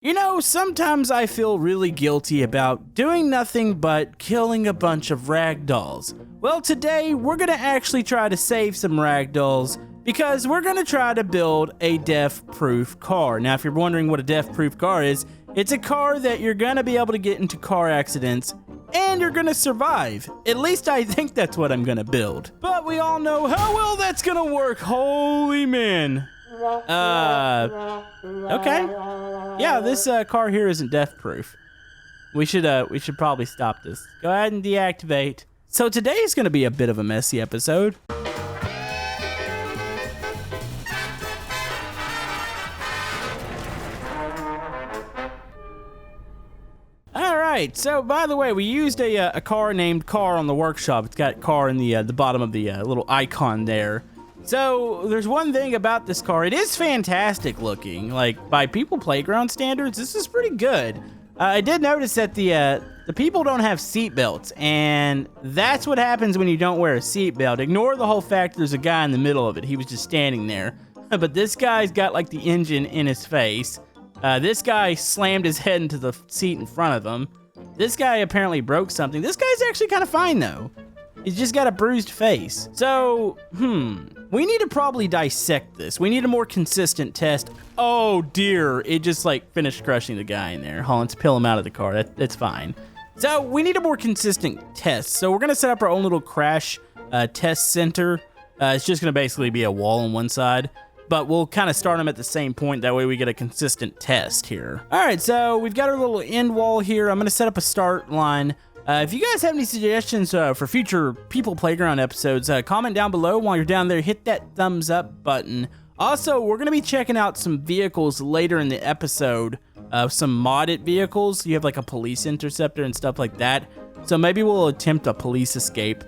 You know, sometimes I feel really guilty about doing nothing but killing a bunch of ragdolls. Well, today we're gonna actually try to save some ragdolls because we're gonna try to build a death-proof car. Now, if you're wondering what a death-proof car is, it's a car that you're gonna be able to get into car accidents and you're gonna survive. At least I think that's what I'm gonna build. But we all know how well that's gonna work. Holy man. Okay. Yeah, this car here isn't death-proof. We should probably stop this. Go ahead and deactivate. So today is going to be a bit of a messy episode. Alright, so by the way, we used a car named Car on the workshop. It's got car in the bottom of the little icon there. So, there's one thing about this car. It is fantastic looking. Like, by people playground standards, this is pretty good. I did notice that the people don't have seatbelts, and that's what happens when you don't wear a seatbelt. Ignore the whole fact there's a guy in the middle of it. He was just standing there. But this guy's got, like, the engine in his face. This guy slammed his head into the seat in front of him. This guy apparently broke something. This guy's actually kind of fine, though. He's just got a bruised face. So, we need to probably dissect this. We need a more consistent test. Oh dear, it just like finished crushing the guy in there. Hold on, let's peel him out of the car. That's fine. So we need a more consistent test. So we're gonna set up our own little crash test center. It's just gonna basically be a wall on one side, but we'll kind of start them at the same point. That way we get a consistent test here. All right, so we've got our little end wall here. I'm gonna set up a start line. If you guys have any suggestions for future People Playground episodes, comment down below. While you're down there, hit that thumbs up button. Also, we're going to be checking out some vehicles later in the episode, some modded vehicles. You have like a police interceptor and stuff like that. So maybe we'll attempt a police escape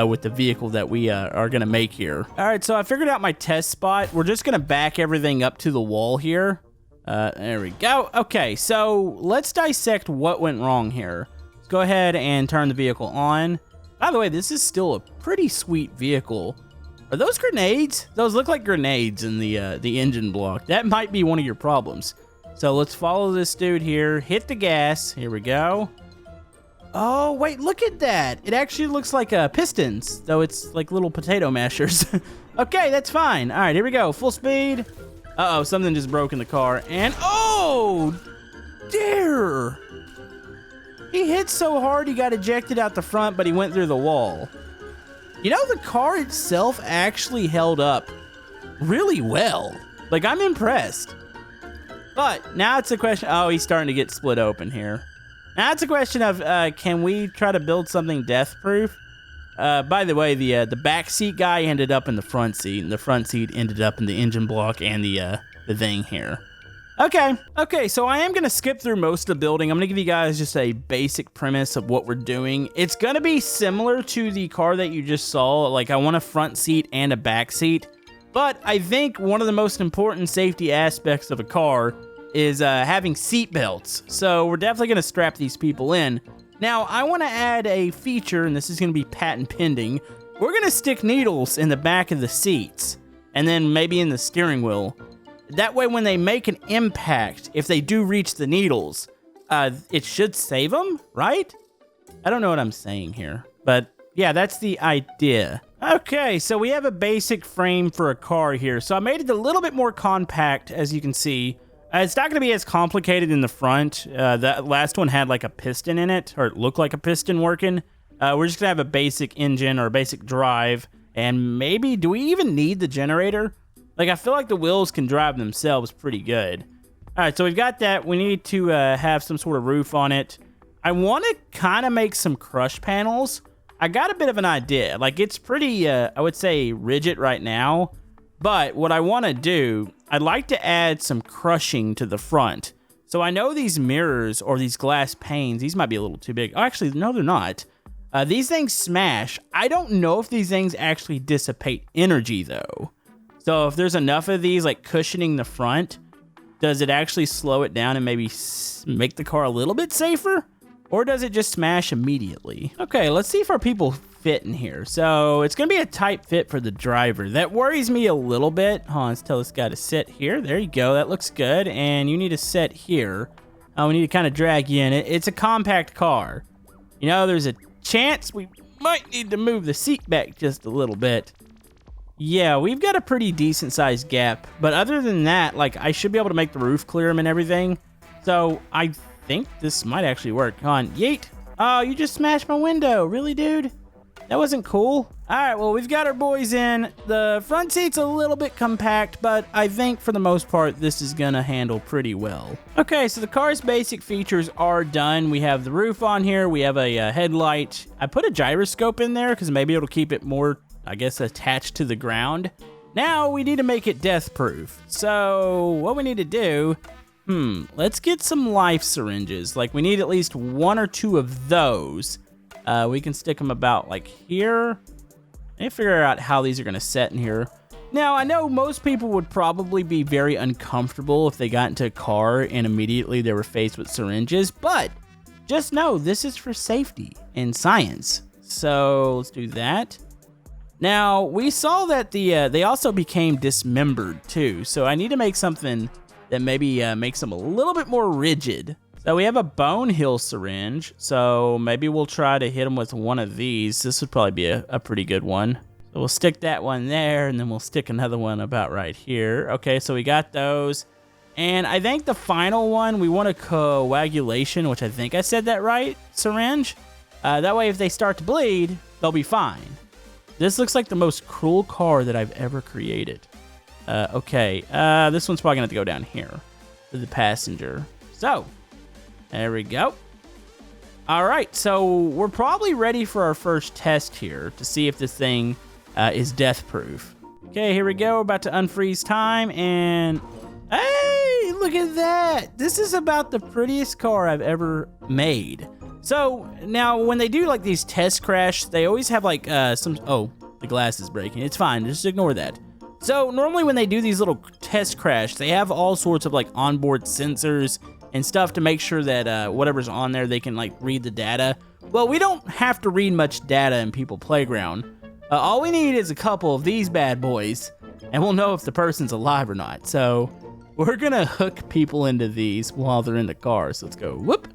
with the vehicle that we are going to make here. All right, so I figured out my test spot. We're just going to back everything up to the wall here. There we go. Okay, so let's dissect what went wrong here. Go ahead and turn the vehicle on. By the way, this is still a pretty sweet vehicle. Are those grenades? Those look like grenades in the engine block. That might be one of your problems. So let's follow this dude here. Hit the gas. Here we go. Oh, wait, look at that. It actually looks like pistons, though it's like little potato mashers. Okay, that's fine. All right, here we go. Full speed. Uh-oh, something just broke in the car. And, oh, dear. He hit so hard he got ejected out the front, but he went through the wall. You know, the car itself actually held up really well. Like, I'm impressed. But now it's a question. Oh, he's starting to get split open here. Now it's a question of, can we try to build something death-proof? By the way, the back seat guy ended up in the front seat, and the front seat ended up in the engine block and the thing here. Okay, so I am going to skip through most of the building. I'm going to give you guys just a basic premise of what we're doing. It's going to be similar to the car that you just saw. Like, I want a front seat and a back seat. But I think one of the most important safety aspects of a car is having seat belts. So we're definitely going to strap these people in. Now, I want to add a feature, and this is going to be patent pending. We're going to stick needles in the back of the seats, and then maybe in the steering wheel. That way, when they make an impact, if they do reach the needles, it should save them, right? I don't know what I'm saying here, but yeah, that's the idea. Okay, so we have a basic frame for a car here. So I made it a little bit more compact, as you can see. It's not going to be as complicated in the front. That last one had like a piston in it, or it looked like a piston working. We're just going to have a basic engine or a basic drive, and maybe, do we even need the generator? Like, I feel like the wheels can drive themselves pretty good. All right, so we've got that. We need to have some sort of roof on it. I want to kind of make some crush panels. I got a bit of an idea. Like, it's pretty, I would say, rigid right now. But what I want to do, I'd like to add some crushing to the front. So I know these mirrors or these glass panes, these might be a little too big. Oh, actually, no, they're not. These things smash. I don't know if these things actually dissipate energy, though. So if there's enough of these like cushioning the front, does it actually slow it down and maybe make the car a little bit safer? Or does it just smash immediately? Okay, let's see if our people fit in here. So it's gonna be a tight fit for the driver. That worries me a little bit. Hold on, let's tell this guy to sit here. There you go, that looks good. And you need to sit here. Oh, we need to kind of drag you in. It's a compact car. You know, there's a chance we might need to move the seat back just a little bit. Yeah, we've got a pretty decent sized gap, but other than that, like, I should be able to make the roof clear him and everything. So I think this might actually work. Come on, yeet. Oh, you just smashed my window. Really, dude? That wasn't cool. All right, well, we've got our boys in. The front seat's a little bit compact, but I think for the most part, this is gonna handle pretty well. Okay, so the car's basic features are done. We have the roof on here. We have a headlight. I put a gyroscope in there because maybe it'll keep it more, I guess, attached to the ground. Now we need to make it death-proof. So what we need to do, let's get some life syringes. Like, we need at least 1 or 2 of those. We can stick them about like here. Let me figure out how these are gonna set in here. Now, I know most people would probably be very uncomfortable if they got into a car and immediately they were faced with syringes, but just know this is for safety and science. So let's do that. Now, we saw that they also became dismembered too, so I need to make something that maybe makes them a little bit more rigid. So we have a bone heal syringe, so maybe we'll try to hit them with one of these. This would probably be a pretty good one. So we'll stick that one there, and then we'll stick another one about right here. Okay, so we got those. And I think the final one, we want a coagulation, which I think I said that right, syringe. That way, if they start to bleed, they'll be fine. This looks like the most cruel car that I've ever created. Okay, this one's probably gonna have to go down here to the passenger. So, there we go. All right, so we're probably ready for our first test here to see if this thing is death-proof. Okay, here we go. We're about to unfreeze time, and hey, look at that. This is about the prettiest car I've ever made. So now when they do like these test crash, they always have like oh, the glass is breaking. It's fine, just ignore that. So normally when they do these little test crash, they have all sorts of like onboard sensors and stuff to make sure that whatever's on there, they can like read the data. Well, we don't have to read much data in People Playground. All we need is a couple of these bad boys, and we'll know if the person's alive or not. So we're gonna hook people into these while they're in the car. So let's go whoop,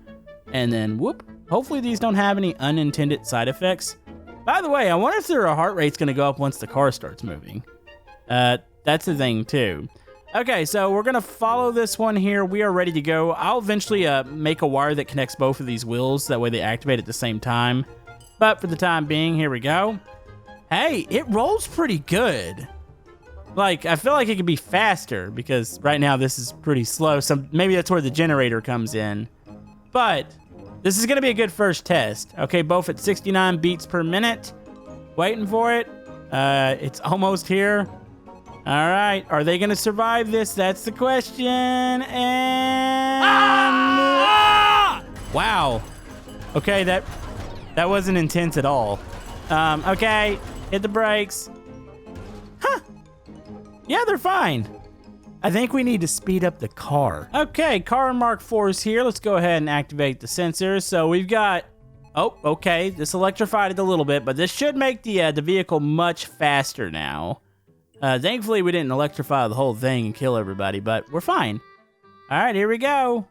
and then whoop. Hopefully these don't have any unintended side effects. By the way, I wonder if their heart rate's gonna go up once the car starts moving. That's the thing too. Okay, so we're gonna follow this one here. We are ready to go. I'll eventually make a wire that connects both of these wheels. That way they activate at the same time. But for the time being, here we go. Hey, it rolls pretty good. Like, I feel like it could be faster because right now this is pretty slow. So maybe that's where the generator comes in. But this is gonna be a good first test. Okay, both at 69 beats per minute. Waiting for it. It's almost here. All right, are they gonna survive this? That's the question. And wow. Okay, that wasn't intense at all. Okay, hit the brakes. Huh? Yeah, they're fine. I think we need to speed up the car. Okay, car Mark IV is here. Let's go ahead and activate the sensors. So we've got. Oh, okay. This electrified it a little bit, but this should make the vehicle much faster now. Thankfully, we didn't electrify the whole thing and kill everybody, but we're fine. All right, here we go.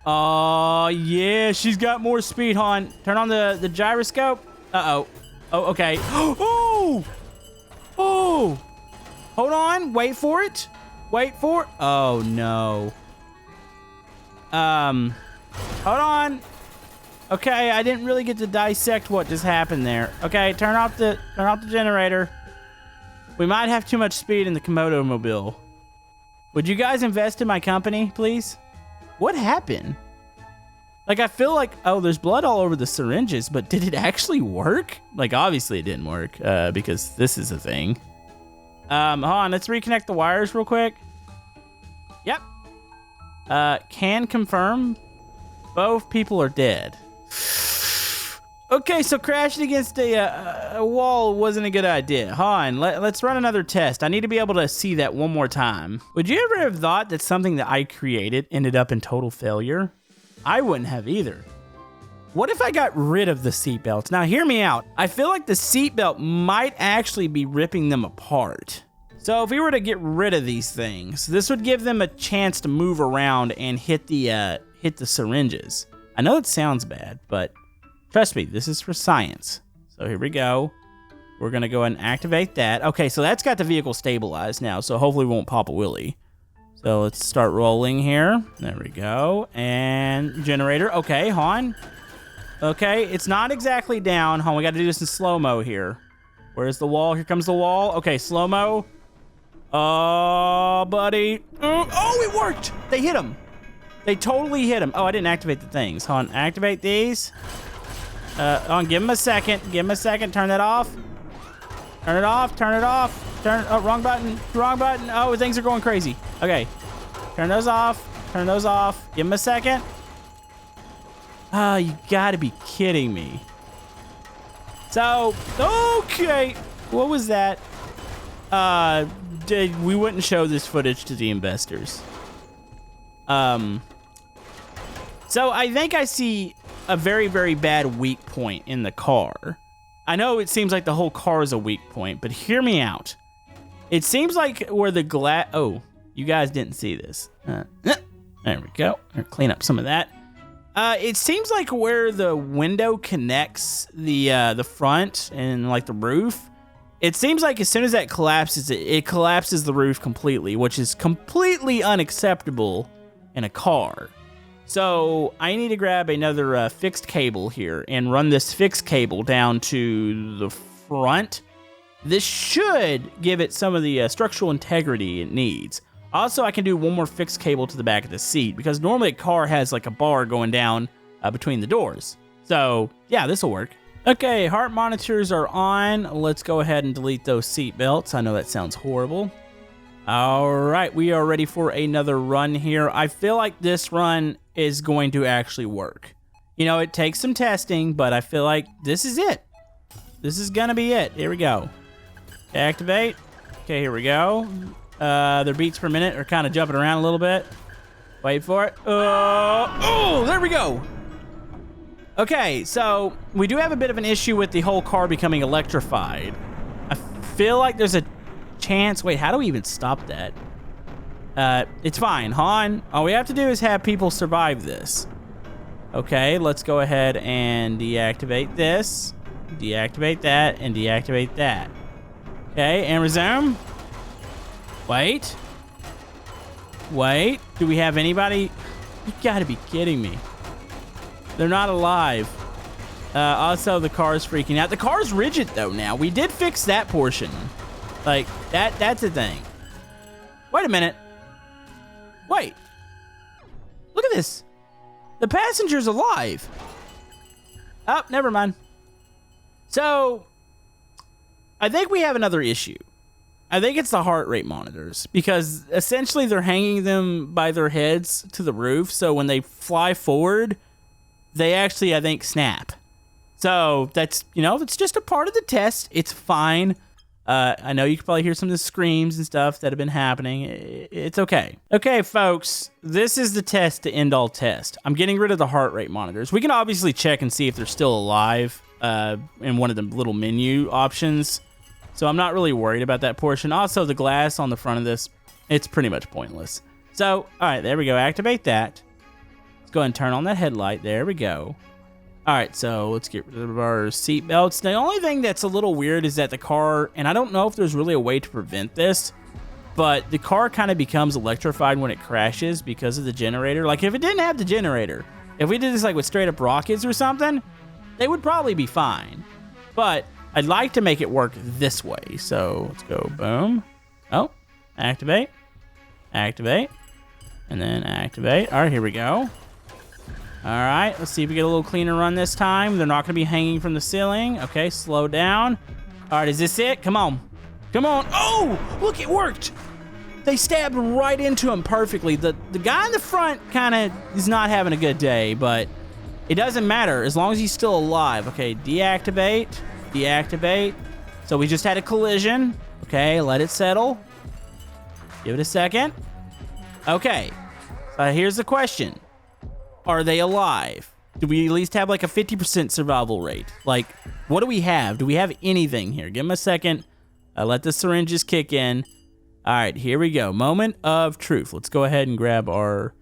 Oh, yeah, she's got more speed, hon. Turn on the gyroscope. Uh-oh. Oh, okay. Oh! Oh! Hold on. Wait for it. Wait for it. Oh, no. Hold on. Okay, I didn't really get to dissect what just happened there. Okay, turn off the generator. We might have too much speed in the Camodo mobile. Would you guys invest in my company, please? What happened? Like, I feel like, oh, there's blood all over the syringes, but did it actually work? Like, obviously it didn't work, because this is a thing. Hold on, let's reconnect the wires real quick. Yep. Can confirm both people are dead. Okay, so crashing against a wall wasn't a good idea. Hold on, let's run another test. I need to be able to see that one more time. Would you ever have thought that something that I created ended up in total failure? I wouldn't have either. What if I got rid of the seatbelts? Now, hear me out. I feel like the seatbelt might actually be ripping them apart. So if we were to get rid of these things, this would give them a chance to move around and hit the hit the syringes. I know it sounds bad, but trust me, this is for science. So here we go. We're going to go ahead and activate that. Okay, so that's got the vehicle stabilized now, so hopefully we won't pop a wheelie. So let's start rolling here. There we go. And generator. Okay, hon. Okay, it's not exactly down. Hon, we got to do this in slow-mo here. Where's the wall? Here comes the wall. Okay, slow-mo. Oh, buddy. Oh, it worked. They hit him. They totally hit him. Oh, I didn't activate the things. Hon, activate these. Hon, give him a second. Give him a second. Turn that off. Turn it off. Turn it off. Oh, wrong button. Wrong button. Oh, things are going crazy. Okay. Turn those off. Turn those off. Give him a second. Oh, you gotta be kidding me. So, okay. What was that? We wouldn't show this footage to the investors. So I think I see a very, very bad weak point in the car. I know it seems like the whole car is a weak point, but hear me out. It seems like where the glass... Oh, you guys didn't see this. There we go. Clean up some of that. It seems like where the window connects the front and like the roof, it seems like as soon as that collapses, it collapses the roof completely, which is completely unacceptable in a car. So I need to grab another fixed cable here and run this fixed cable down to the front. This should give it some of the structural integrity it needs. Also, I can do one more fixed cable to the back of the seat because normally a car has like a bar going down between the doors. So yeah, this will work. Okay, heart monitors are on. Let's go ahead and delete those seat belts. I know that sounds horrible. All right, we are ready for another run here. I feel like this run is going to actually work. You know, it takes some testing, but I feel like this is it. This is gonna be it. Here we go. Activate. Okay, here we go. Their beats per minute are kind of jumping around a little bit. Wait for it. Oh, there we go. Okay, so we do have a bit of an issue with the whole car becoming electrified. I feel like there's a chance. Wait, how do we even stop that? It's fine, hon. All we have to do is have people survive this. Okay, let's go ahead and deactivate this, deactivate that, and deactivate that. Okay, and resume. Wait. Wait, do we have anybody? You gotta be kidding me. They're not alive. Also, the car's freaking out. The car's rigid, though, now. We did fix that portion. Like, that's a thing. Wait a minute. Wait. Look at this. The passenger's alive. Oh, never mind. So, I think we have another issue. I think it's the heart rate monitors because essentially they're hanging them by their heads to the roof. So when they fly forward, they actually, I think, snap. So that's, you know, it's just a part of the test. It's fine. I know you can probably hear some of the screams and stuff that have been happening. It's okay. Okay, folks, this is the test to end all tests. I'm getting rid of the heart rate monitors. We can obviously check and see if they're still alive in one of the little menu options. So I'm not really worried about that portion. Also, the glass on the front of this, it's pretty much pointless. So, all right, there we go. Activate that. Let's go ahead and turn on that headlight. There we go. All right, so let's get rid of our seat belts. The only thing that's a little weird is that the car, and I don't know if there's really a way to prevent this, but the car kind of becomes electrified when it crashes because of the generator. Like, if it didn't have the generator, if we did this like with straight up rockets or something, they would probably be fine. But I'd like to make it work this way. So let's go boom. Oh, activate, activate, and then activate. All right, here we go. All right, let's see if we get a little cleaner run this time. They're not going to be hanging from the ceiling. Okay, slow down. All right, is this it? Come on. Come on. Oh, look, it worked. They stabbed right into him perfectly. The guy in the front kind of is not having a good day, but it doesn't matter as long as he's still alive. Okay, deactivate, deactivate. So we just had a collision. Okay, let it settle. Give it a second. Okay, here's the question. Are they alive? Do we at least have like a 50% survival rate? Like, what do we have? Do we have anything here? Give them a second. Let the syringes kick in. All right, here we go. Moment of truth. Let's go ahead and grab our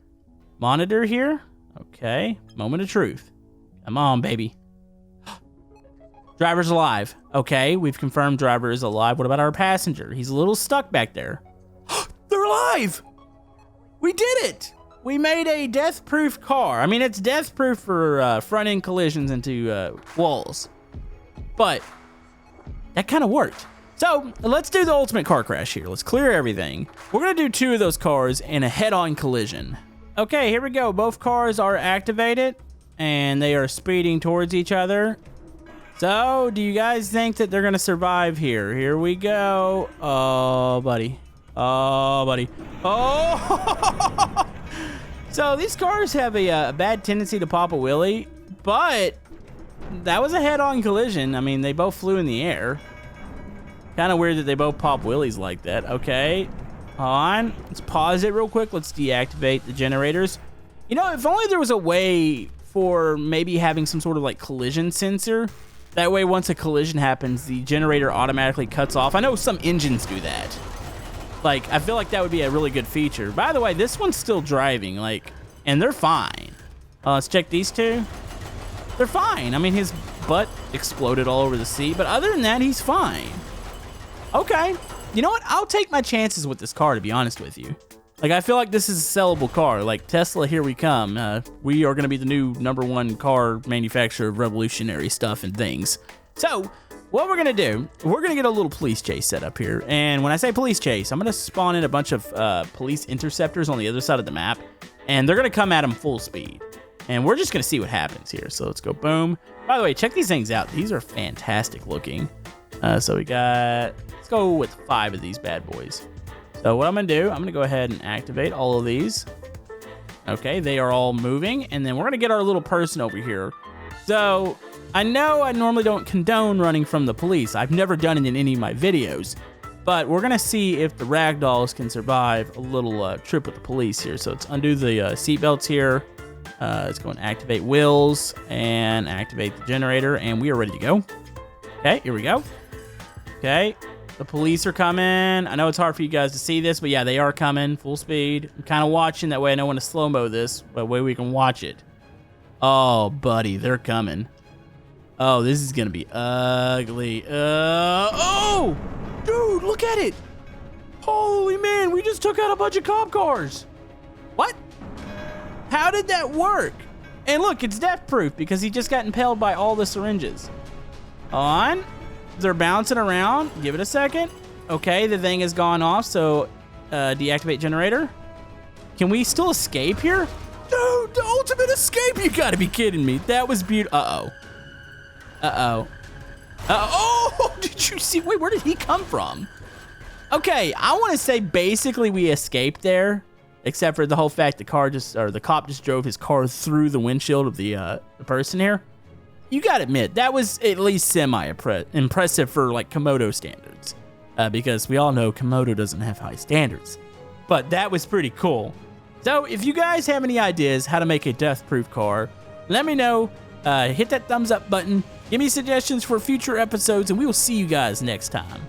monitor here. Okay, moment of truth. Come on, baby. Driver's alive. Okay, we've confirmed driver is alive. What about our passenger? He's a little stuck back there. They're alive! We did it! We made a death-proof car. I mean, it's death-proof for front-end collisions into walls. But that kind of worked. So let's do the ultimate car crash here. Let's clear everything. We're gonna do 2 of those cars in a head-on collision. Okay, here we go. Both cars are activated and they are speeding towards each other. So do you guys think that they're gonna survive here? Here we go. Oh, buddy. Oh, buddy. Oh! So these cars have a bad tendency to pop a wheelie, but that was a head-on collision. I mean, they both flew in the air. Kind of weird that they both pop wheelies like that. Okay, on. Let's pause it real quick. Let's deactivate the generators. You know, if only there was a way for maybe having some sort of like collision sensor. That way, once a collision happens, the generator automatically cuts off. I know some engines do that. Like, I feel like that would be a really good feature. By the way, this one's still driving, like, and they're fine. Let's check these 2. They're fine. I mean, his butt exploded all over the seat, but other than that, he's fine. Okay, you know what? I'll take my chances with this car, to be honest with you. Like, I feel like this is a sellable car. Like, Tesla, here we come. We are going to be the new #1 car manufacturer of revolutionary stuff and things. So, what we're going to do, we're going to get a little police chase set up here. And when I say police chase, I'm going to spawn in a bunch of police interceptors on the other side of the map. And they're going to come at them full speed. And we're just going to see what happens here. So, let's go boom. By the way, check these things out. These are fantastic looking. So, we got... Let's go with 5 of these bad boys. So what I'm gonna do, I'm gonna go ahead and activate all of these. Okay, they are all moving, and then we're gonna get our little person over here. So I know I normally don't condone running from the police. I've never done it in any of my videos, but we're gonna see if the Ragdolls can survive a little trip with the police here. So let's undo the seatbelts here. Let's go and activate wheels and activate the generator, and we are ready to go. Okay, here we go. Okay. The police are coming. I know it's hard for you guys to see this, but yeah, they are coming full speed. I'm kind of watching. That way I know when to slow-mo this. That way we can watch it. Oh, buddy, they're coming. Oh, this is going to be ugly. Oh! Dude, look at it. Holy man, we just took out a bunch of cop cars. What? How did that work? And look, it's death-proof because he just got impaled by all the syringes. On. They're bouncing around. Give it a second. Okay, the thing has gone off, so deactivate generator. Can we still escape here? Dude, the ultimate escape! You gotta be kidding me. That was beautiful. Uh-oh. Uh-oh. Oh, did you see? Wait, where did he come from? Okay, I want to say basically we escaped there, except for the whole fact the cop just drove his car through the windshield of the person here. You gotta admit, that was at least semi-impressive for, like, Camodo standards. Because we all know Camodo doesn't have high standards. But that was pretty cool. So, if you guys have any ideas how to make a death-proof car, let me know. Hit that thumbs up button. Give me suggestions for future episodes, and we will see you guys next time.